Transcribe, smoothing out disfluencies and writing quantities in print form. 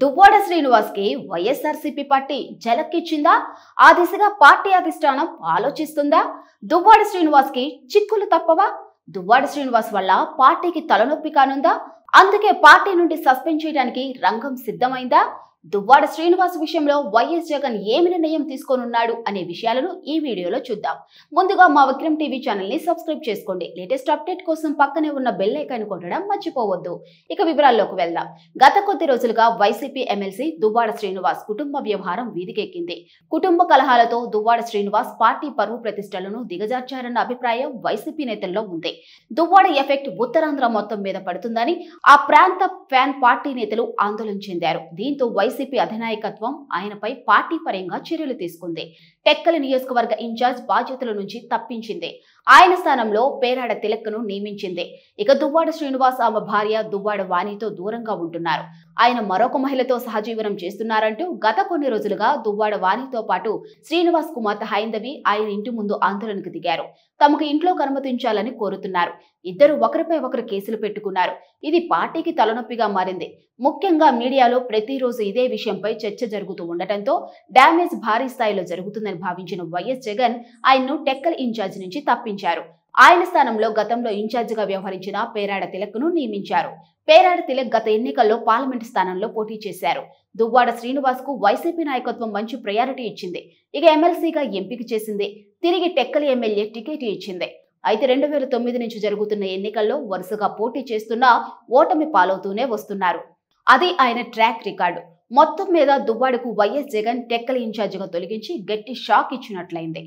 దువ్వాడ శ్రీనివాస్ కి వైఎస్ఆర్సీపీ పార్టీ జలక్కిచ్చిందా? ఆ దిశగా పార్టీ అధిష్టానం ఆలోచిస్తుందా? దువ్వాడ శ్రీనివాస్ కి చిక్కులు తప్పవా? దువ్వాడ శ్రీనివాస్ వల్ల పార్టీకి తలనొప్పి కానుందా? అందుకే పార్టీ నుండి సస్పెండ్ చేయడానికి రంగం సిద్ధమైందా? దువ్వాడ శ్రీనివాస్ విషయంలో వైఎస్ జగన్ ఏమి నిర్ణయం తీసుకోనున్నాడు అనే విషయాలను ఈ వీడియోలో చూద్దాం. ముందుగా మా విక్రమ్ టీవీ ఛానల్ ని సబ్స్క్రైబ్ చేసుకోండి. లేటెస్ట్ అప్డేట్ కోసం పక్కనే ఉన్న బెల్ ఐకాన్ కొట్టడం మర్చిపోవద్దు. ఇక వివరాల్లోకి వెళ్దాం. గత కొద్ది రోజులుగా వైసీపీ ఎమ్మెల్సీ దువ్వాడ శ్రీనివాస్ కుటుంబ వ్యవహారం వీధికెక్కింది. కుటుంబ కలహాలతో దువ్వాడ శ్రీనివాస్ పార్టీ పరువు ప్రతిష్టలను దిగజార్చారన్న అభిప్రాయం వైసీపీ నేతల్లో ఉంది. దువ్వాడ ఎఫెక్ట్ ఉత్తరాంధ్ర మొత్తం మీద పడుతుందని ఆ ప్రాంత ఫ్యాన్ పార్టీ నేతలు ఆందోళన చెందారు. దీంతో వైసీపీ అధినాయకత్వం ఆయనపై పార్టీ పరంగా చర్యలు తీసుకుంది. టెక్కలి నియోజకవర్గ ఇన్ఛార్జ్ బాధ్యతల నుంచి తప్పించింది. ఆయన స్థానంలో పేరాడ తిలక్ను నియమించింది. ఇక దువ్వాడ శ్రీనివాస్ ఆమె భార్య దువ్వాడ వాణితో దూరంగా ఉంటున్నారు. ఆయన మరొక మహిళతో సహజీవనం చేస్తున్నారంటూ గత కొన్ని రోజులుగా దువ్వాడ వాణితో పాటు శ్రీనివాస్ కుమార్తె హైందవి ఆయన ఇంటి ముందు ఆందోళనకు దిగారు. తమకు ఇంట్లో అనుమతించాలని కోరుతున్నారు. ఇద్దరు ఒకరిపై ఒకరు కేసులు పెట్టుకున్నారు. ఇది పార్టీకి తలనొప్పిగా మారింది. ముఖ్యంగా మీడియాలో ప్రతిరోజు ఇదే విషయంపై చర్చ జరుగుతూ ఉండటంతో డ్యామేజ్ భారీ స్థాయిలో జరుగుతుందని భావించిన వైఎస్ జగన్ ఆయన్ను టెక్కల్ ఇన్ఛార్జ్ నుంచి తప్పించారు. ఆయన స్థానంలో గతంలో ఇన్ఛార్జిగా వ్యవహరించిన పేరాడ తిలక్ను నియమించారు. పేరాడ తిలక్ గత ఎన్నికల్లో పార్లమెంట్ స్థానంలో పోటీ చేశారు. దువ్వాడ శ్రీనివాస్ కు వైసీపీ నాయకత్వం మంచి ప్రయారిటీ ఇచ్చింది. ఇక ఎమ్మెల్సీగా ఎంపిక చేసింది. తిరిగి టెక్కలి ఎమ్మెల్యే టికెట్ ఇచ్చింది. అయితే 2009 నుంచి జరుగుతున్న ఎన్నికల్లో వరుసగా పోటీ చేస్తున్నా ఓటమి పాలవుతూనే వస్తున్నారు. అది ఆయన ట్రాక్ రికార్డు. మొత్తం మీద దువ్వాడకు వైఎస్ జగన్ టెక్కలి ఇన్ఛార్జిగా తొలగించి గట్టి షాక్ ఇచ్చినట్లయింది.